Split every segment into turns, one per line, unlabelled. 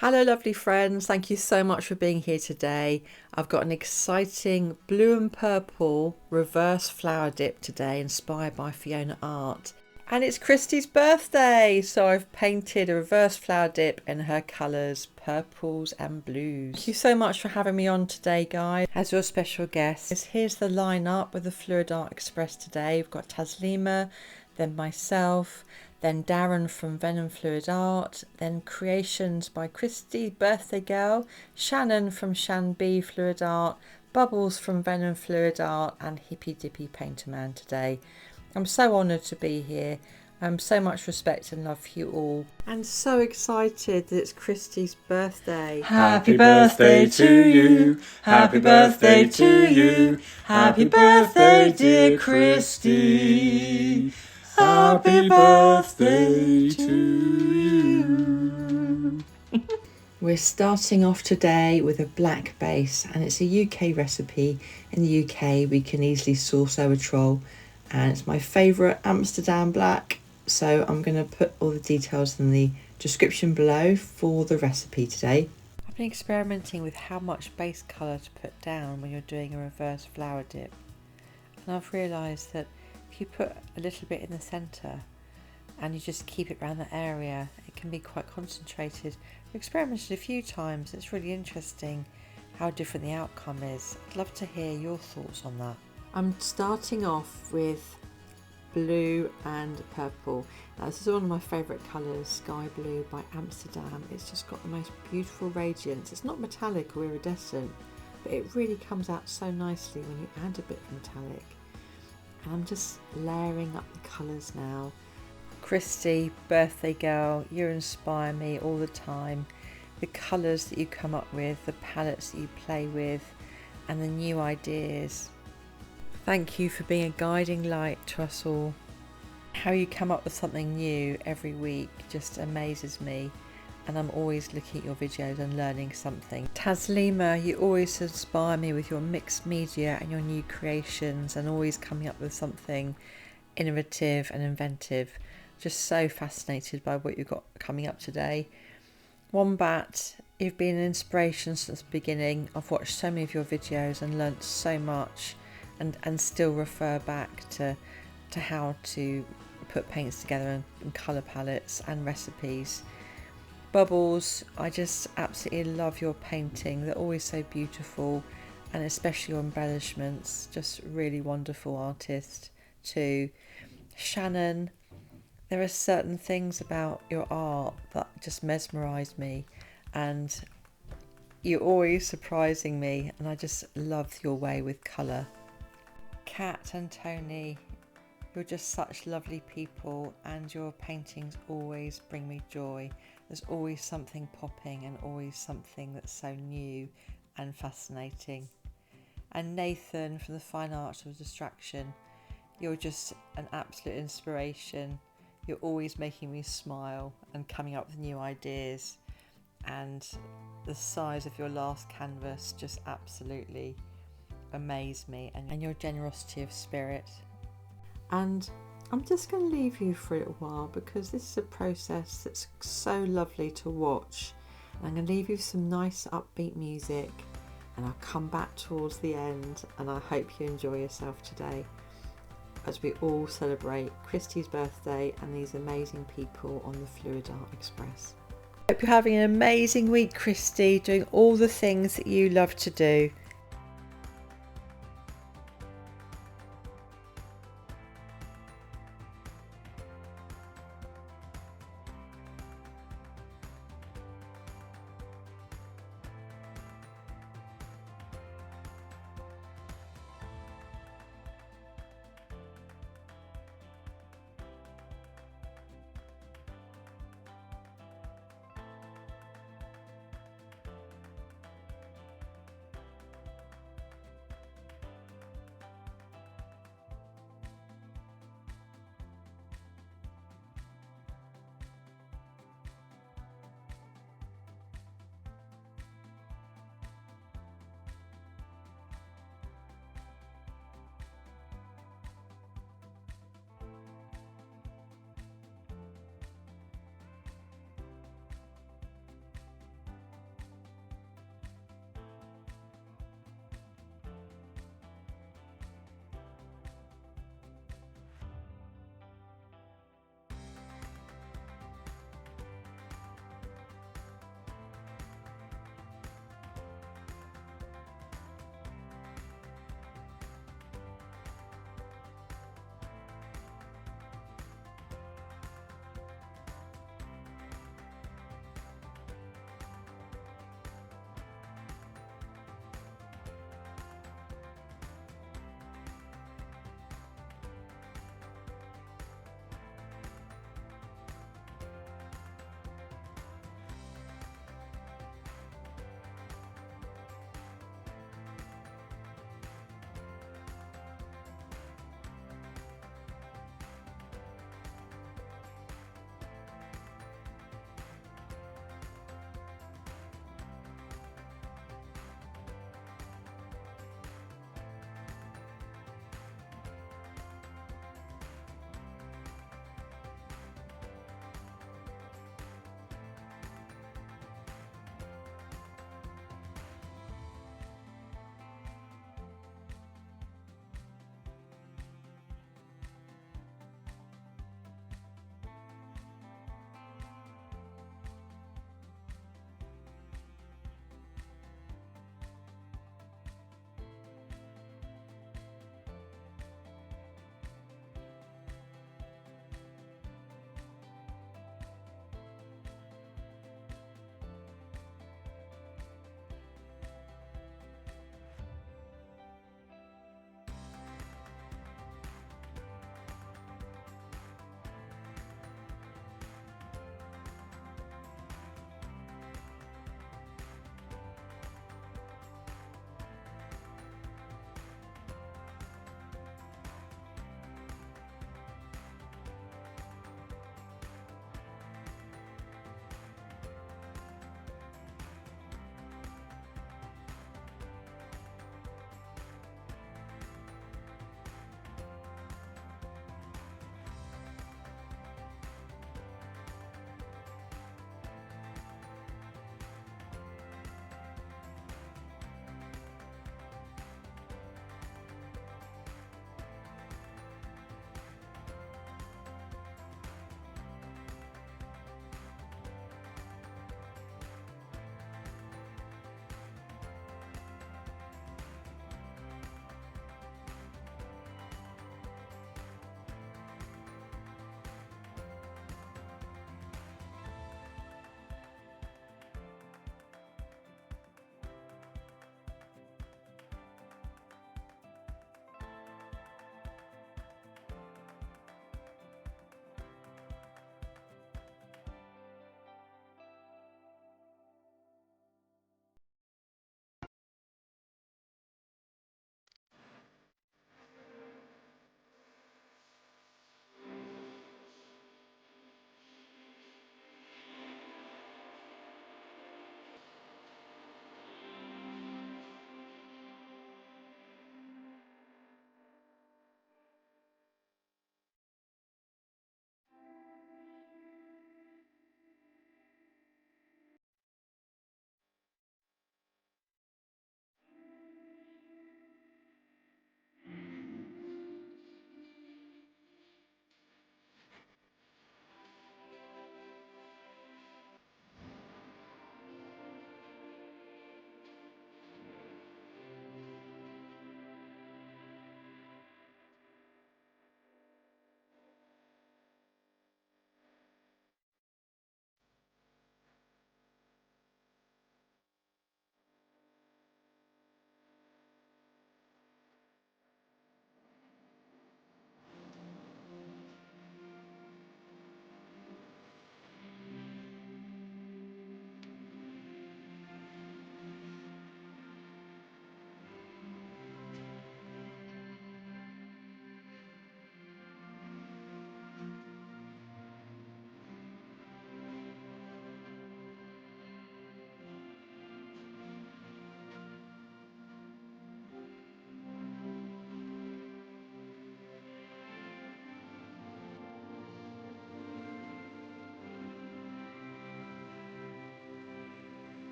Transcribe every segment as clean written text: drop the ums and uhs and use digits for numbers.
Hello lovely friends, thank you so much for being here today. I've got an exciting blue and purple reverse flower dip today inspired by Fiona Art. And it's Kristey's birthday, so I've painted a reverse flower dip in her colours, purples and blues. Thank you so much for having me on today guys, as your special guest. Here's the lineup with the Fluid Art Express today. We've got Taslima, then myself, then Darren from Venom Fluid Art, then Creations by Kristey, Birthday Girl, Shannon from Shan B Fluid Art, Bubbles from Venom Fluid Art, and Hippy Dippy Painter Man today. I'm so honoured to be here. So much respect and love for you all. And so excited that it's Kristey's birthday.
Happy birthday to you. Happy birthday to you. Happy birthday, dear Kristey. Happy birthday to you.
We're starting off today with a black base, and it's a UK recipe. In the UK we can easily source Erythritol, and it's my favourite Amsterdam black, so I'm going to put all the details in the description below for the recipe today. I've been experimenting with how much base colour to put down when you're doing a reverse flower dip, and I've realised that if you put a little bit in the centre and you just keep it around that area, it can be quite concentrated. I've experimented a few times. It's really interesting how different the outcome is. I'd love to hear your thoughts on that. I'm starting off with blue and purple. Now, this is one of my favourite colours, Sky Blue by Amsterdam. It's just got the most beautiful radiance. It's not metallic or iridescent, but it really comes out so nicely when you add a bit of metallic. And I'm just layering up the colours now. Kristey, Birthday Girl, you inspire me all the time. The colours that you come up with, the palettes that you play with, and the new ideas. Thank you for being a guiding light to us all. How you come up with something new every week just amazes me, and I'm always looking at your videos and learning something. Taslima, you always inspire me with your mixed media and your new creations, and always coming up with something innovative and inventive. Just so fascinated by what you've got coming up today. Wombat, you've been an inspiration since the beginning. I've watched so many of your videos and learnt so much, and still refer back to how to put paints together and colour palettes and recipes. Bubbles, I just absolutely love your painting. They're always so beautiful, and especially your embellishments, just really wonderful artist too. Shannon, there are certain things about your art that just mesmerise me, and you're always surprising me, and I just love your way with colour. Kat and Tony, you're just such lovely people, and your paintings always bring me joy. There's always something popping and always something that's so new and fascinating. And Nathan from the Fine Arts of Distraction, you're just an absolute inspiration. You're always making me smile and coming up with new ideas, and the size of your last canvas just absolutely amazed me, and your generosity of spirit. And I'm just going to leave you for a little while because this is a process that's so lovely to watch. I'm going to leave you with some nice upbeat music, and I'll come back towards the end, and I hope you enjoy yourself today as we all celebrate Kristey's birthday and these amazing people on the Fluid Art Express. Hope you're having an amazing week, Kristey, doing all the things that you love to do.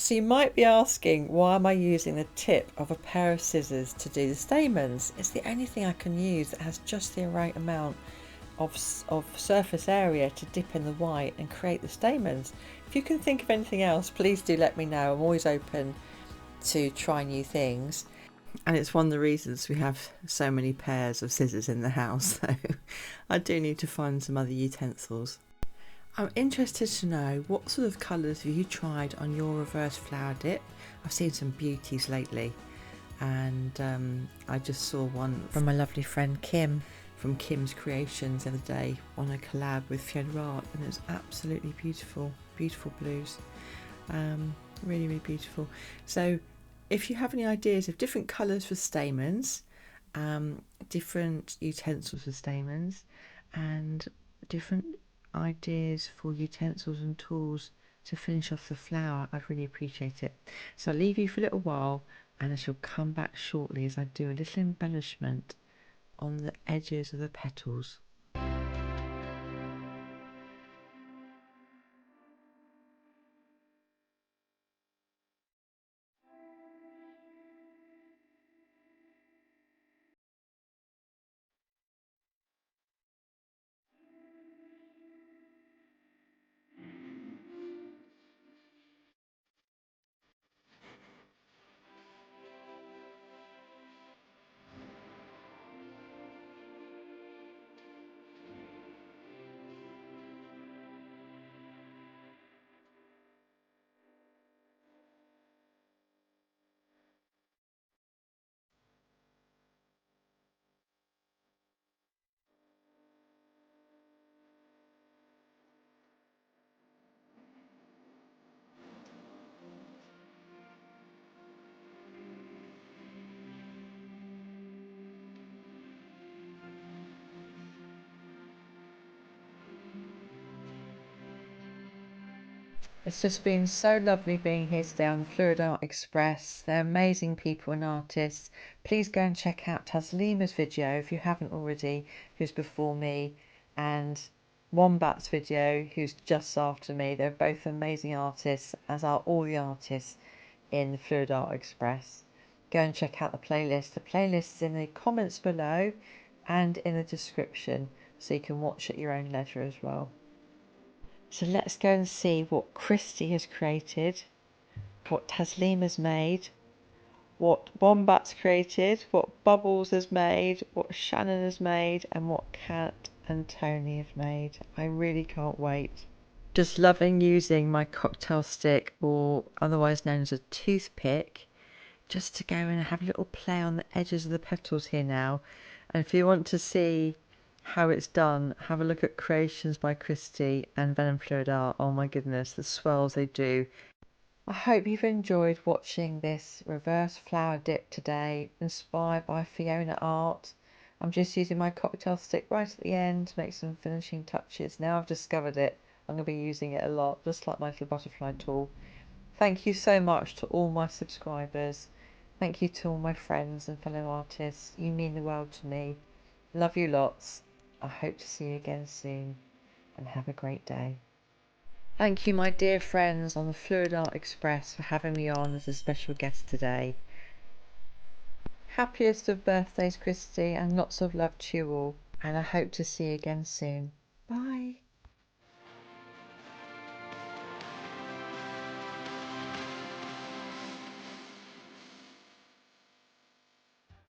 So you might be asking, why am I using the tip of a pair of scissors to do the stamens? It's the only thing I can use that has just the right amount of surface area to dip in the white and create the stamens. If you can think of anything else, please do let me know. I'm always open to try new things. And it's one of the reasons we have so many pairs of scissors in the house, so I do need to find some other utensils. I'm interested to know, what sort of colours have you tried on your reverse flower dip? I've seen some beauties lately, and I just saw one from my lovely friend Kim from Kim's Creations the other day on a collab with Fiona Art, and it was absolutely beautiful, beautiful blues, really, really beautiful. So if you have any ideas of different colours for stamens, different utensils for stamens, and different ideas for utensils and tools to finish off the flower, I'd really appreciate it. So I'll leave you for a little while, and I shall come back shortly as I do a little embellishment on the edges of the petals. It's just been so lovely being here today on the Fluid Art Express. They're amazing people and artists. Please go and check out Taslima's video if you haven't already, who's before me, and Wombat's video, who's just after me. They're both amazing artists, as are all the artists in the Fluid Art Express. Go and check out the playlist. The playlist is in the comments below and in the description, so you can watch at your own leisure as well. So let's go and see what Kristey has created, what Taslima's made, what Wombat's created, what Bubbles has made, what Shannon has made, and what Kat and Tony have made. I really can't wait. Just loving using my cocktail stick, or otherwise known as a toothpick, just to go and have a little play on the edges of the petals here now. And if you want to see how it's done, have a look at Creations by Kristey and Venom Fluid Art. Oh my goodness, the swirls they do. I hope you've enjoyed watching this reverse flower dip today, inspired by Fiona Art. I'm just using my cocktail stick right at the end to make some finishing touches. Now I've discovered it, I'm going to be using it a lot, just like my little butterfly tool. Thank you so much to all my subscribers. Thank you to all my friends and fellow artists. You mean the world to me. Love you lots. I hope to see you again soon, and have a great day. Thank you, my dear friends on the Fluid Art Express, for having me on as a special guest today. Happiest of birthdays, Kristey, and lots of love to you all, and I hope to see you again soon. Bye.